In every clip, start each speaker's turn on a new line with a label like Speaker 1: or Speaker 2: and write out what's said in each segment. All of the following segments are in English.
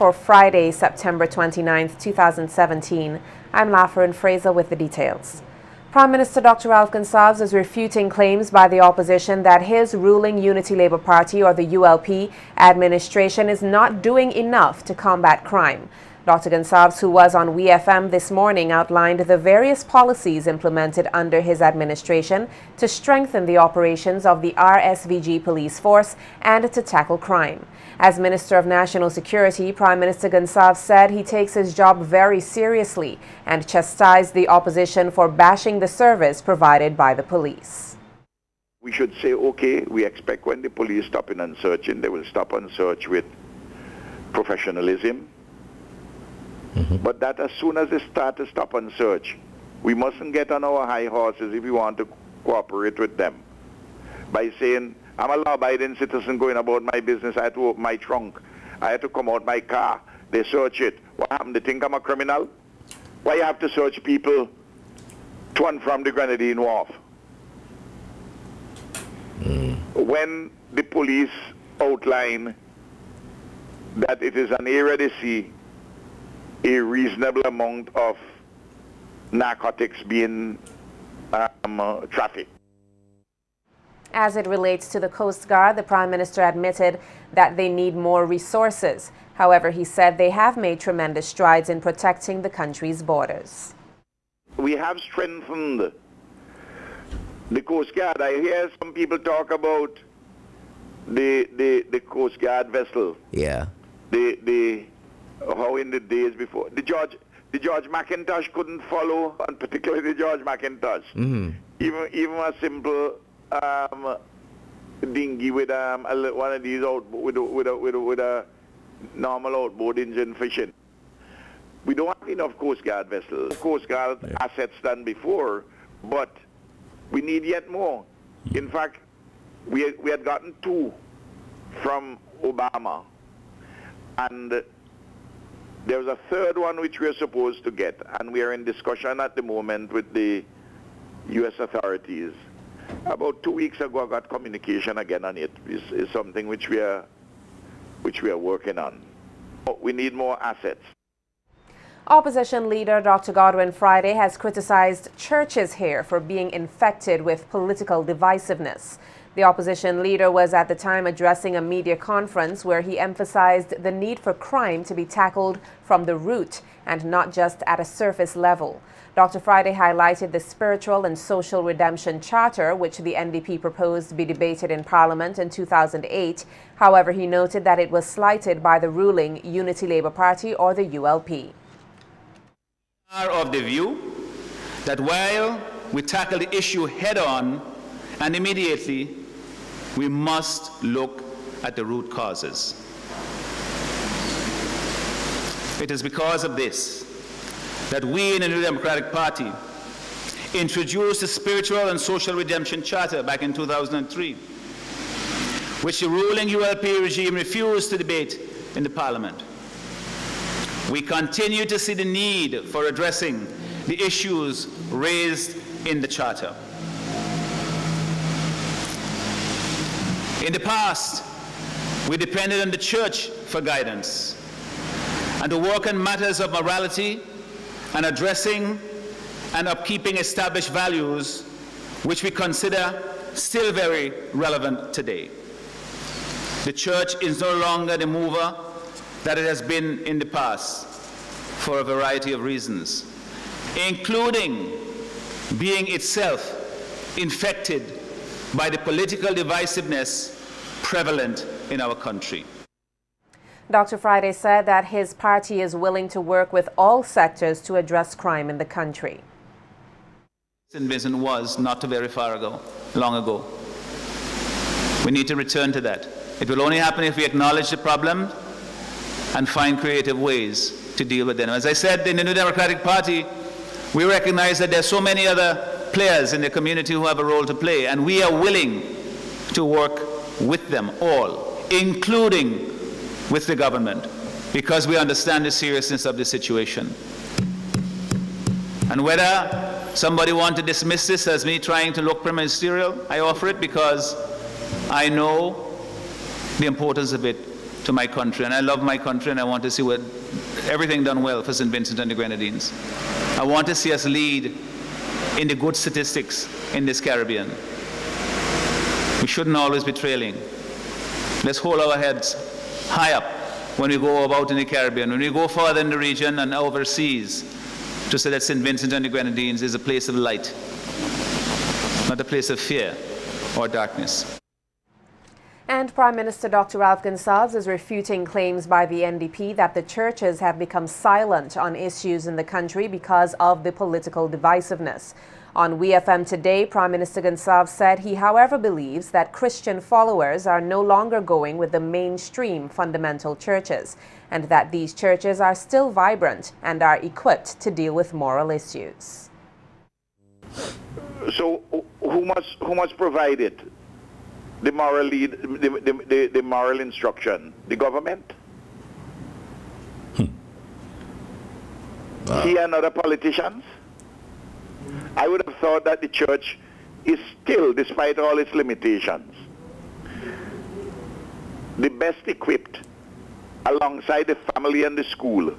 Speaker 1: for Friday, September 29, 2017. I'm Laferen Fraser with the details. Prime Minister Dr. Ralph Gonzales is refuting claims by the opposition that his ruling Unity Labour Party, or the ULP, administration is not doing enough to combat crime. Dr. Gonzales, who was on WeFM this morning, outlined the various policies implemented under his administration to strengthen the operations of the SVG police force and to tackle crime. As Minister of National Security, Prime Minister Gonzales said he takes his job very seriously and chastised the opposition for bashing the service provided by the police.
Speaker 2: We should say, okay, we expect when the police stop in and searching, they will stop and search with professionalism. But that as soon as they start to stop and search, we mustn't get on our high horses if we want to cooperate with them. By saying, I'm a law-abiding citizen going about my business, I had to open my trunk, I had to come out my car, they search it. What happened? They think I'm a criminal? Why you have to search people to and from the Grenadine Wharf? When the police outline that it is an area they see a reasonable amount of narcotics being trafficked.
Speaker 1: As it relates to the Coast Guard, the Prime Minister admitted that they need more resources. However, he said they have made tremendous strides in protecting the country's borders.
Speaker 2: We have strengthened the Coast Guard. I hear some people talk about the Coast Guard vessel.
Speaker 3: Yeah.
Speaker 2: How in the days before, the George McIntosh couldn't follow, and particularly the George McIntosh. Even a simple dinghy with one of these with a normal outboard engine fishing. We don't have enough Coast Guard vessels, Coast Guard assets than before, but we need yet more. In fact, we had gotten 2 from Obama, and there was a 3rd one which we are supposed to get, and we are in discussion at the moment with the U.S. authorities. About 2 weeks ago, I got communication again on it. It's something which we are working on. We need more assets.
Speaker 1: Opposition leader Dr. Godwin Friday has criticized churches here for being infected with political divisiveness. The opposition leader was at the time addressing a media conference where he emphasized the need for crime to be tackled from the root and not just at a surface level. Dr. Friday highlighted the Spiritual and Social Redemption Charter, which the NDP proposed be debated in Parliament in 2008. However, he noted that it was slighted by the ruling Unity Labour Party, or the ULP.
Speaker 4: We are of the view that while we tackle the issue head-on and immediately, we must look at the root causes. It is because of this that we in the New Democratic Party introduced the Spiritual and Social Redemption Charter back in 2003, which the ruling ULP regime refused to debate in the Parliament. We continue to see the need for addressing the issues raised in the Charter. In the past, we depended on the church for guidance and to work on matters of morality and addressing and upkeeping established values which we consider still very relevant today. The church is no longer the mover that it has been in the past for a variety of reasons, including being itself infected by the political divisiveness prevalent in our country.
Speaker 1: Dr. Friday said that his party is willing to work with all sectors to address crime in the country.
Speaker 4: Vision was not too very long ago. We need to return to that. It will only happen if we acknowledge the problem and find creative ways to deal with them. As I said, in the New Democratic Party, we recognize that there are so many other players in the community who have a role to play, and we are willing to work with them all, including with the government, because we understand the seriousness of the situation. And whether somebody wants to dismiss this as me trying to look ministerial, I offer it because I know the importance of it to my country, and I love my country, and I want to see everything done well for St. Vincent and the Grenadines. I want to see us lead in the good statistics in this Caribbean. We shouldn't always be trailing. Let's hold our heads high up when we go about in the Caribbean, when we go further in the region and overseas, to say that St. Vincent and the Grenadines is a place of light, not a place of fear or darkness.
Speaker 1: And Prime Minister Dr. Ralph Gonzales is refuting claims by the NDP that the churches have become silent on issues in the country because of the political divisiveness. On WeFM today, Prime Minister Gonzales said he, however, believes that Christian followers are no longer going with the mainstream fundamental churches, and that these churches are still vibrant and are equipped to deal with moral issues.
Speaker 2: So who must provide it? The moral lead, the moral instruction? The government? He and other politicians? I would have thought that the church is still, despite all its limitations, the best equipped, alongside the family and the school,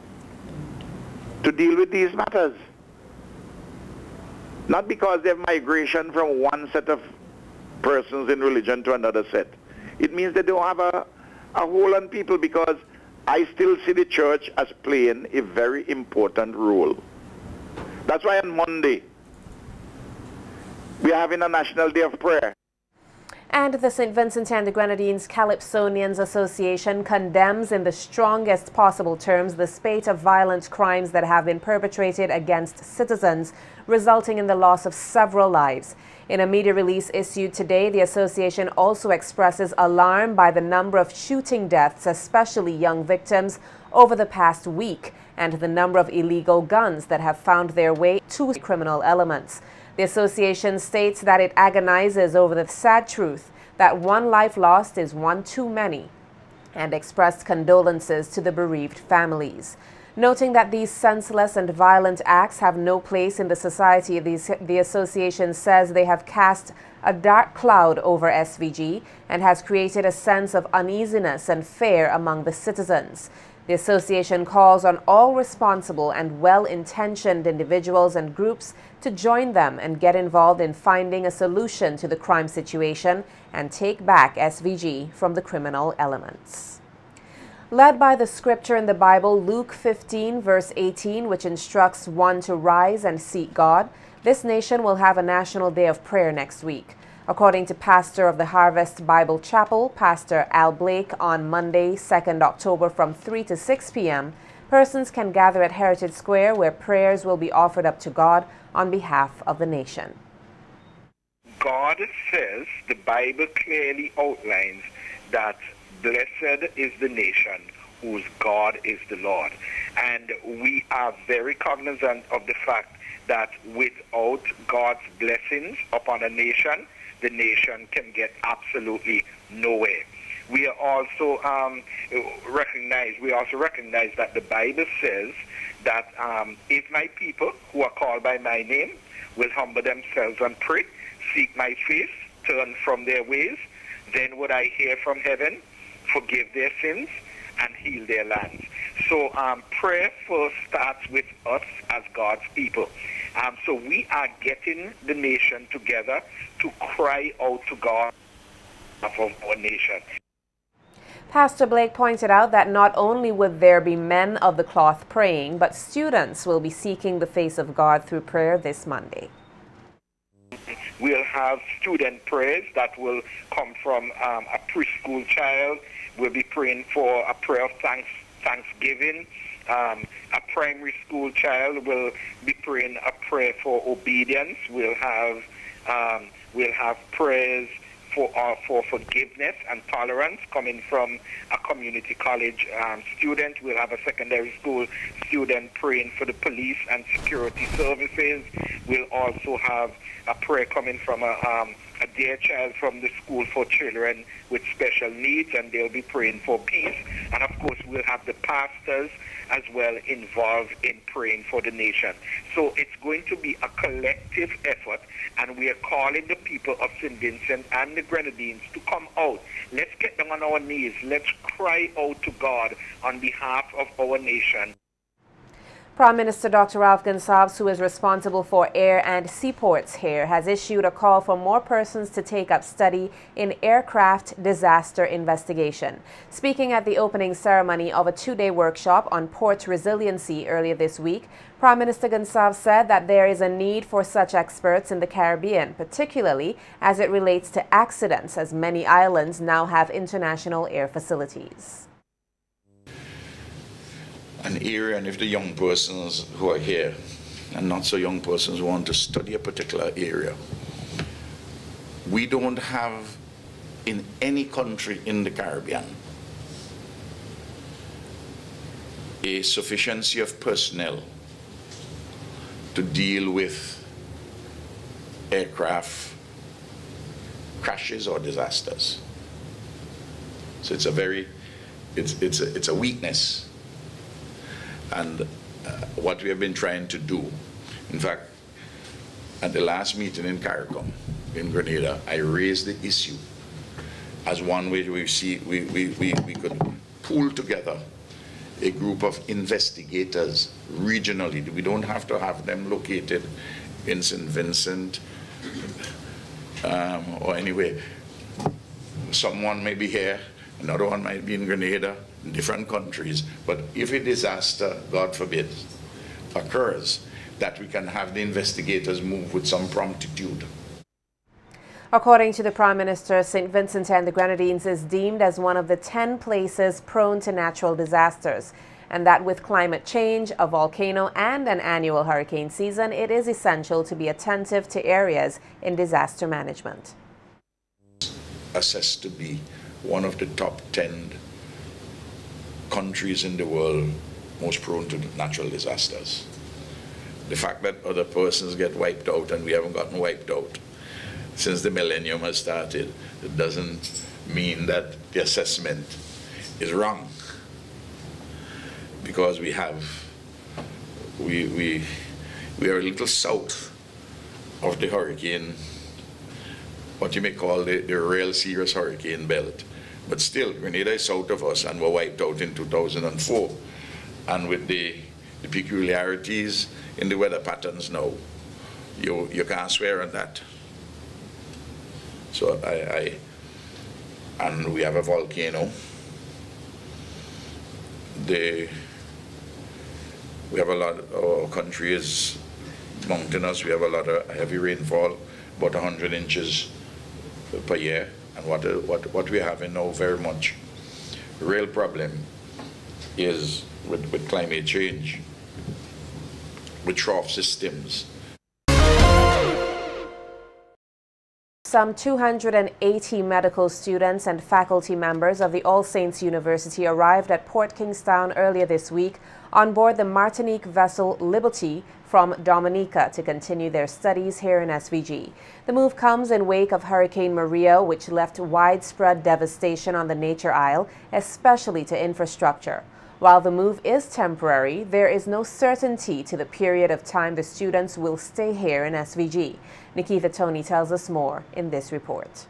Speaker 2: to deal with these matters. Not because they have migration from one set of persons in religion to another set. It means they don't have a hold on people, because I still see the church as playing a very important role. That's why on Monday, we are having a National Day of Prayer.
Speaker 1: And the St. Vincent and the Grenadines Calypsonians Association condemns in the strongest possible terms the spate of violent crimes that have been perpetrated against citizens, resulting in the loss of several lives. In a media release issued today, the association also expresses alarm by the number of shooting deaths, especially young victims, over the past week, and the number of illegal guns that have found their way to criminal elements. The association states that it agonizes over the sad truth that one life lost is one too many, and expressed condolences to the bereaved families. Noting that these senseless and violent acts have no place in the society, the association says they have cast a dark cloud over SVG and has created a sense of uneasiness and fear among the citizens. The association calls on all responsible and well-intentioned individuals and groups to join them and get involved in finding a solution to the crime situation and take back SVG from the criminal elements. Led by the scripture in the Bible, Luke 15, verse 18, which instructs one to rise and seek God, this nation will have a National Day of Prayer next week. According to pastor of the Harvest Bible Chapel, Pastor Al Blake, on Monday, 2nd October from 3 to 6 p.m., persons can gather at Heritage Square where prayers will be offered up to God on behalf of the nation.
Speaker 3: God says, the Bible clearly outlines that blessed is the nation whose God is the Lord. And we are very cognizant of the fact that without God's blessings upon a nation, the nation can get absolutely nowhere. We also recognize that the Bible says that if my people who are called by my name will humble themselves and pray, seek my face, turn from their ways, then would I hear from heaven, forgive their sins, and heal their lands. So prayer first starts with us as God's people. So we are getting the nation together to cry out to God for our nation.
Speaker 1: Pastor Blake pointed out that not only would there be men of the cloth praying, but students will be seeking the face of God through prayer this Monday.
Speaker 3: We'll have student prayers that will come from a preschool child. We'll be praying for a prayer of thanksgiving. A primary school child will be praying a prayer for obedience. We'll have prayers for forgiveness and tolerance coming from a community college student. We'll have a secondary school student praying for the police and security services. We'll also have a prayer coming from a their child from the school for children with special needs, and they'll be praying for peace. And of course, we'll have the pastors as well involved in praying for the nation. So it's going to be a collective effort, and we are calling the people of St. Vincent and the Grenadines to come out. Let's get down on our knees. Let's cry out to God on behalf of our nation.
Speaker 1: Prime Minister Dr. Ralph Gonzales, who is responsible for air and seaports here, has issued a call for more persons to take up study in aircraft disaster investigation. Speaking at the opening ceremony of a two-day workshop on port resiliency earlier this week, Prime Minister Gonzales said that there is a need for such experts in the Caribbean, particularly as it relates to accidents, as many islands now have international air facilities.
Speaker 5: An area, and if the young persons who are here and not so young persons want to study a particular area, we don't have in any country in the Caribbean a sufficiency of personnel to deal with aircraft crashes or disasters. So it's a very, it's a weakness. And what we have been trying to do, in fact, at the last meeting in CARICOM in Grenada, I raised the issue as one way we could pool together a group of investigators regionally. We don't have to have them located in St. Vincent or anywhere. Someone may be here, another one might be in Grenada, in different countries, but if a disaster, God forbid, occurs, that we can have the investigators move with some promptitude.
Speaker 1: According to the Prime Minister, St. Vincent and the Grenadines is deemed as one of the 10 places prone to natural disasters, and that with climate change, a volcano, and an annual hurricane season, it is essential to be attentive to areas in disaster management.
Speaker 5: Assessed to be one of the top 10 countries in the world most prone to natural disasters. The fact that other persons get wiped out and we haven't gotten wiped out since the millennium has started, it doesn't mean that the assessment is wrong, because we are a little south of the hurricane, what you may call the real serious hurricane belt. But still, Grenada is south of us and were wiped out in 2004. And with the peculiarities in the weather patterns now, you can't swear on that. So and we have a volcano. We have a lot, our country is mountainous, we have a lot of heavy rainfall, about 100 inches per year. And what we're having now very much, the real problem is with climate change, with trough systems.
Speaker 1: Some 280 medical students and faculty members of the All Saints University arrived at Port Kingstown earlier this week on board the Martinique vessel Liberty from Dominica to continue their studies here in SVG. The move comes in wake of Hurricane Maria, which left widespread devastation on the Nature Isle, especially to infrastructure. While the move is temporary, there is no certainty to the period of time the students will stay here in SVG. Nikita Tony tells us more in this report.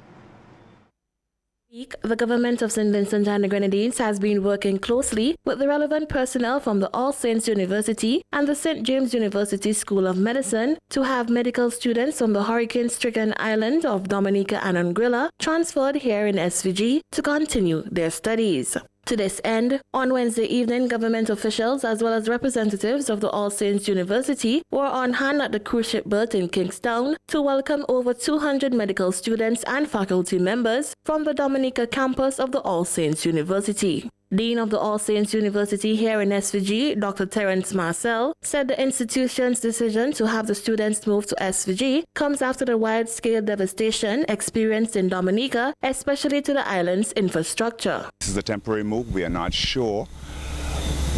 Speaker 6: The government of St. Vincent and the Grenadines has been working closely with the relevant personnel from the All Saints University and the St. James University School of Medicine to have medical students from the hurricane-stricken island of Dominica and Anguilla transferred here in SVG to continue their studies. To this end, on Wednesday evening, government officials as well as representatives of the All Saints University were on hand at the cruise ship berth in Kingstown to welcome over 200 medical students and faculty members from the Dominica campus of the All Saints University. Dean of the All Saints University here in SVG, Dr. Terence Marcel, said the institution's decision to have the students move to SVG comes after the wide-scale devastation experienced in Dominica, especially to the island's infrastructure.
Speaker 7: This is a temporary move. We are not sure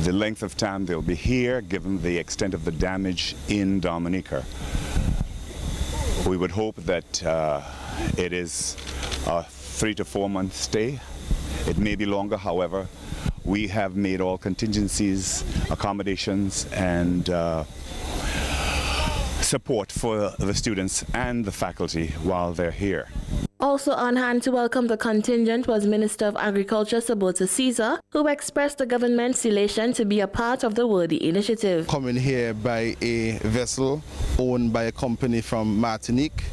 Speaker 7: the length of time they'll be here, given the extent of the damage in Dominica. We would hope that It is a 3 to 4 month stay. It may be longer, however. We have made all contingencies, accommodations, and support for the students and the faculty while they're here.
Speaker 6: Also on hand to welcome the contingent was Minister of Agriculture Sabota Caesar, who expressed the government's elation to be a part of the worthy initiative.
Speaker 8: Coming here by a vessel owned by a company from Martinique.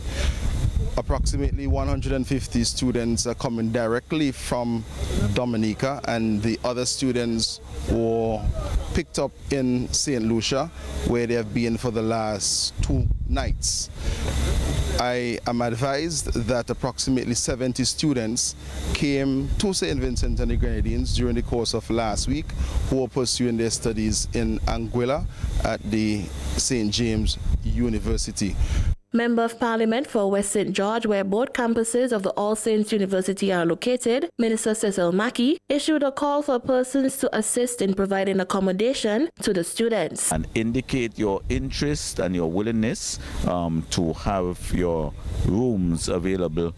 Speaker 8: Approximately 150 students are coming directly from Dominica, and the other students were picked up in St. Lucia, where they have been for the last 2 nights. I am advised that approximately 70 students came to St. Vincent and the Grenadines during the course of last week, who were pursuing their studies in Anguilla at the St. James University.
Speaker 6: Member of Parliament for West St. George, where both campuses of the All Saints University are located, Minister Cecil Mackey issued a call for persons to assist in providing accommodation to the students.
Speaker 9: And indicate your interest and your willingness to have your rooms available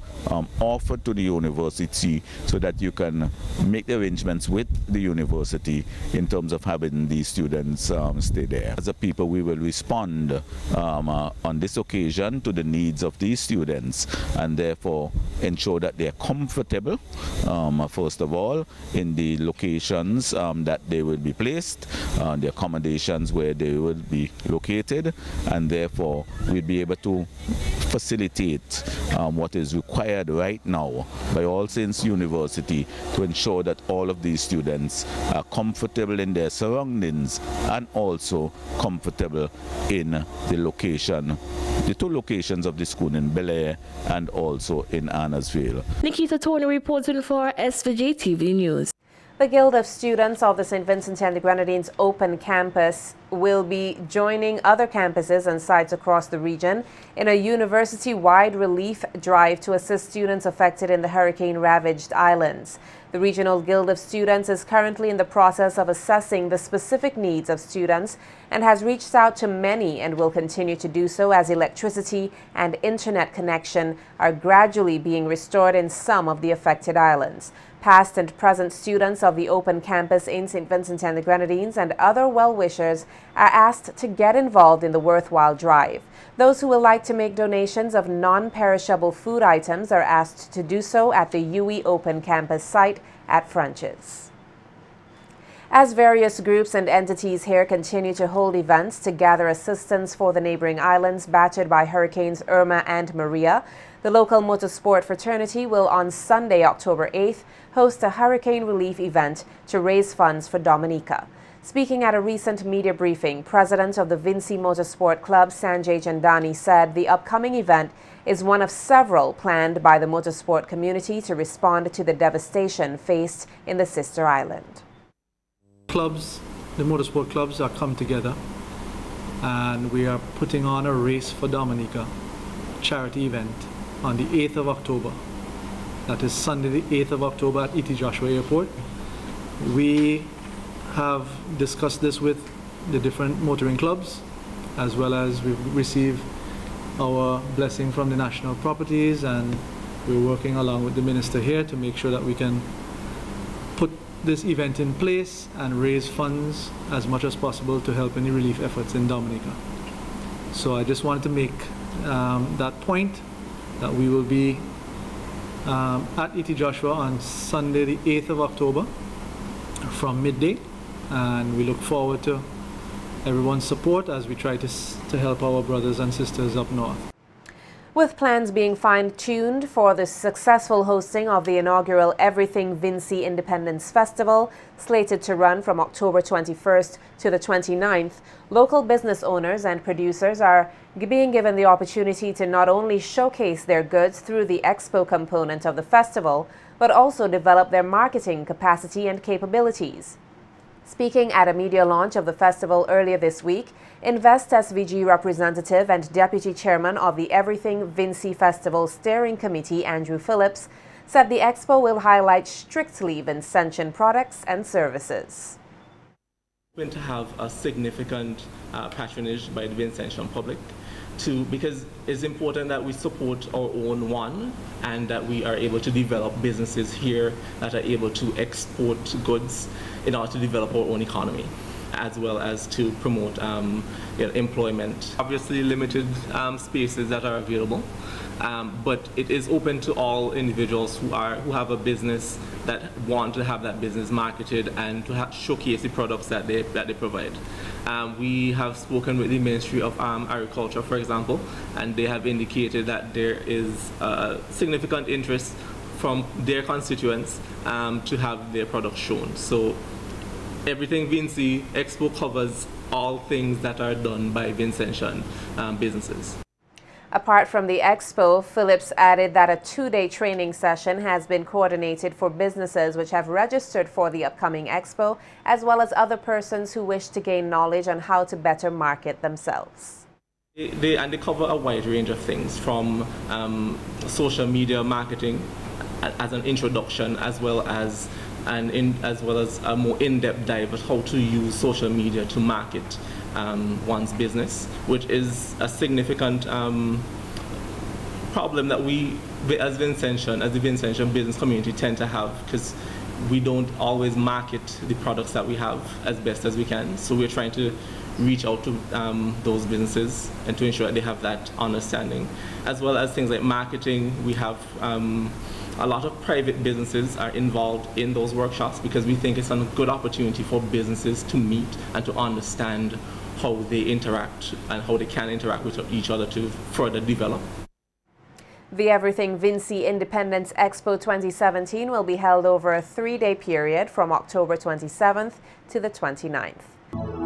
Speaker 9: offered to the university so that you can make the arrangements with the university in terms of having these students stay there. As a people, we will respond on this occasion to the needs of these students and therefore ensure that they are comfortable, first of all, in the locations that they will be placed, the accommodations where they will be located, and therefore we'll be able to facilitate what is required right now by All Saints University to ensure that all of these students are comfortable in their surroundings and also comfortable in the location, the 2 locations of the school in Bel Air and also in Annesville.
Speaker 6: Nikita Tony reporting for SVG-TV News.
Speaker 1: The Guild of Students of the St. Vincent and the Grenadines Open Campus will be joining other campuses and sites across the region in a university-wide relief drive to assist students affected in the hurricane-ravaged islands. The Regional Guild of Students is currently in the process of assessing the specific needs of students and has reached out to many and will continue to do so as electricity and internet connection are gradually being restored in some of the affected islands. Past and present students of the Open Campus in St. Vincent and the Grenadines and other well-wishers are asked to get involved in the worthwhile drive. Those who would like to make donations of non-perishable food items are asked to do so at the UE Open Campus site at French's. As various groups and entities here continue to hold events to gather assistance for the neighboring islands battered by Hurricanes Irma and Maria, the local motorsport fraternity will on Sunday, October 8th, host a hurricane relief event to raise funds for Dominica. Speaking at a recent media briefing, President of the Vincey Motorsport Club, Sanjay Chandani, said the upcoming event is one of several planned by the motorsport community to respond to the devastation faced in the sister island.
Speaker 10: Clubs, the motorsport clubs are come together and we are putting on a Race for Dominica charity event on the 8th of October. That is Sunday the 8th of October at E.T. Joshua Airport. We have discussed this with the different motoring clubs, as well as we've received our blessing from the national properties, and we're working along with the minister here to make sure that we can put this event in place and raise funds as much as possible to help any relief efforts in Dominica. So I just wanted to make that point that we will be at E.T. Joshua on Sunday the 8th of October from midday, and we look forward to everyone's support as we try to help our brothers and sisters up north.
Speaker 1: With plans being fine-tuned for the successful hosting of the inaugural Everything Vincey Independence Festival, slated to run from October 21st to the 29th, local business owners and producers are being given the opportunity to not only showcase their goods through the expo component of the festival, but also develop their marketing capacity and capabilities. Speaking at a media launch of the festival earlier this week, Invest SVG representative and deputy chairman of the Everything Vincey Festival Steering Committee, Andrew Phillips, said the expo will highlight strictly Vincentian products and services.
Speaker 11: We're going to have a significant patronage by the Vincentian public. because it's important that we support our own one and that we are able to develop businesses here that are able to export goods in order to develop our own economy, as well as to promote employment. Obviously limited spaces that are available, but it is open to all individuals who have a business that want to have that business marketed and to showcase the products that they provide. We have spoken with the Ministry of Agriculture, for example, and they have indicated that there is significant interest from their constituents to have their products shown. So everything Vincey Expo covers all things that are done by Vincentian businesses.
Speaker 1: Apart from the expo, Phillips added that a 2-day training session has been coordinated for businesses which have registered for the upcoming expo, as well as other persons who wish to gain knowledge on how to better market themselves.
Speaker 11: They cover a wide range of things, from social media marketing as an introduction, as well as a more in-depth dive at how to use social media to market one's business, which is a significant problem that we, as the Vincentian business community, tend to have, because we don't always market the products that we have as best as we can. So we're trying to reach out to those businesses and to ensure that they have that understanding, as well as things like marketing. We have a lot of private businesses are involved in those workshops because we think it's a good opportunity for businesses to meet and to understand how they interact and how they can interact with each other to further develop.
Speaker 1: The Everything Vincey Independence Expo 2017 will be held over a 3-day period from October 27th to the 29th.